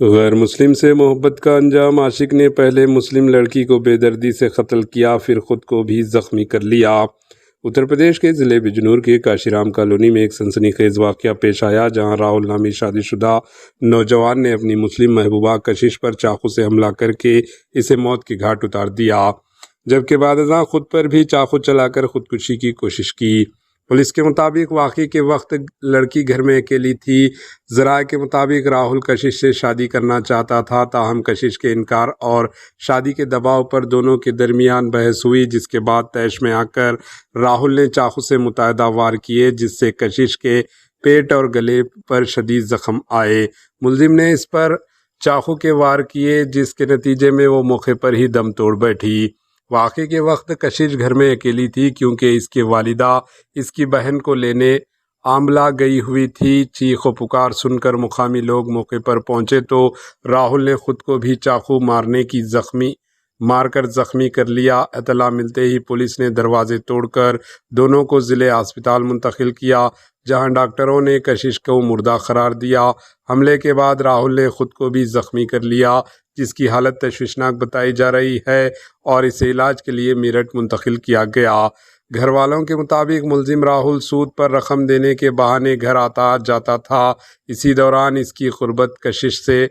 غیر مسلم سے محبت کا انجام، عاشق نے پہلے مسلم لڑکی کو بے دردی سے قتل کیا، پھر خود کو بھی زخمی کر لیا۔ اتر پردیش کے ضلع بجنور کے کاشی رام کالونی میں ایک سنسنی خیز واقعہ پیش آیا، جہاں راہل نامی شادی شدہ نوجوان نے اپنی مسلم محبوبہ کشش پر چاقو سے حملہ کر کے اسے موت کے گھاٹ اتار دیا، جبکہ بعد ازاں خود پر بھی چاقو چلا کر خودکشی کی کوشش کی۔ پولیس کے مطابق واقعے کے وقت لڑکی گھر میں اکیلی تھی۔ ذرائع کے مطابق راہل کشش سے شادی کرنا چاہتا تھا، تاہم کشش کے انکار اور شادی کے دباؤ پر دونوں کے درمیان بحث ہوئی، جس کے بعد طیش میں آ کر راہل نے چاقو سے متعدد وار کیے، جس سے کشش کے پیٹ اور گلے پر شدید زخم آئے۔ ملزم نے اس پر چاقو کے وار کیے، جس کے نتیجے میں وہ موقع پر ہی دم توڑ بیٹھی۔ واقعے کے وقت کشش گھر میں اکیلی تھی، کیونکہ اس کی والدہ اس کی بہن کو لینے آملہ گئی ہوئی تھی۔ چیخ و پکار سن کر مقامی لوگ موقع پر پہنچے تو راہل نے خود کو بھی چاقو مار کر زخمی کر لیا۔ اطلاع ملتے ہی پولیس نے دروازے توڑ کر دونوں کو ضلع ہسپتال منتقل کیا، جہاں ڈاکٹروں نے کشش کو مردہ قرار دیا۔ حملے کے بعد راہل نے خود کو بھی زخمی کر لیا، جس کی حالت تشویشناک بتائی جا رہی ہے اور اسے علاج کے لیے میرٹھ منتقل کیا گیا۔ گھر والوں کے مطابق ملزم راہل سود پر رقم دینے کے بہانے گھر آتا جاتا تھا۔ اسی دوران اس کی قربت کشش سے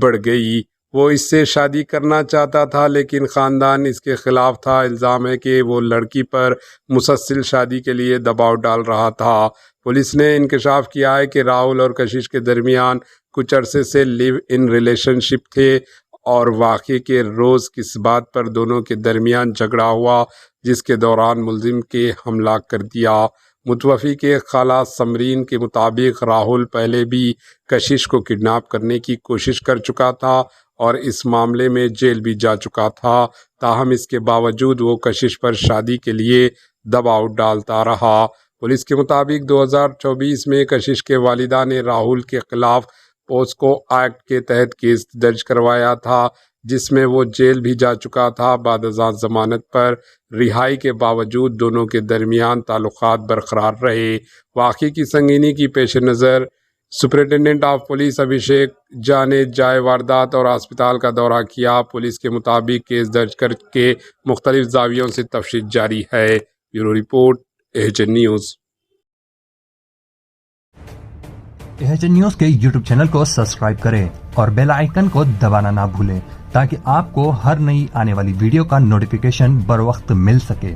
بڑھ گئی۔ وہ اس سے شادی کرنا چاہتا تھا، لیکن خاندان اس کے خلاف تھا۔ الزام ہے کہ وہ لڑکی پر مسلسل شادی کے لیے دباؤ ڈال رہا تھا۔ پولیس نے انکشاف کیا ہے کہ راہل اور کشش کے درمیان کچھ عرصے سے لیو ان ریلیشن شپ تھے اور واقعے کے روز کس بات پر دونوں کے درمیان جھگڑا ہوا، جس کے دوران ملزم کے حملہ کر دیا۔ متوفی کے خالہ سمرین کے مطابق راہل پہلے بھی کشش کو کڈنیپ کرنے کی کوشش کر چکا تھا اور اس معاملے میں جیل بھی جا چکا تھا، تاہم اس کے باوجود وہ کشش پر شادی کے لیے دباؤ ڈالتا رہا۔ پولیس کے مطابق 2024 میں کشش کے والدہ نے راہل کے خلاف پوسکو ایکٹ کے تحت کیس درج کروایا تھا، جس میں وہ جیل بھی جا چکا تھا۔ بعد ازاں ضمانت پر رہائی کے باوجود دونوں کے درمیان تعلقات برقرار رہے۔ واقعے کی سنگینی کی پیش نظر سپرنٹنڈنٹ آف پولیس ابھیشیک جھا نے جائے واردات اور ہسپتال کا دورہ کیا۔ پولیس کے مطابق کیس درج کر کے مختلف زاویوں سے تفتیش جاری ہے۔ Bureau report, HN news. HN news کے یوٹیوب چینل کو سبسکرائب کریں اور بیل آئیکن کو دبانا نہ بھولیں، تاکہ آپ کو ہر نئی آنے والی ویڈیو کا نوٹیفیکیشن بر وقت مل سکے۔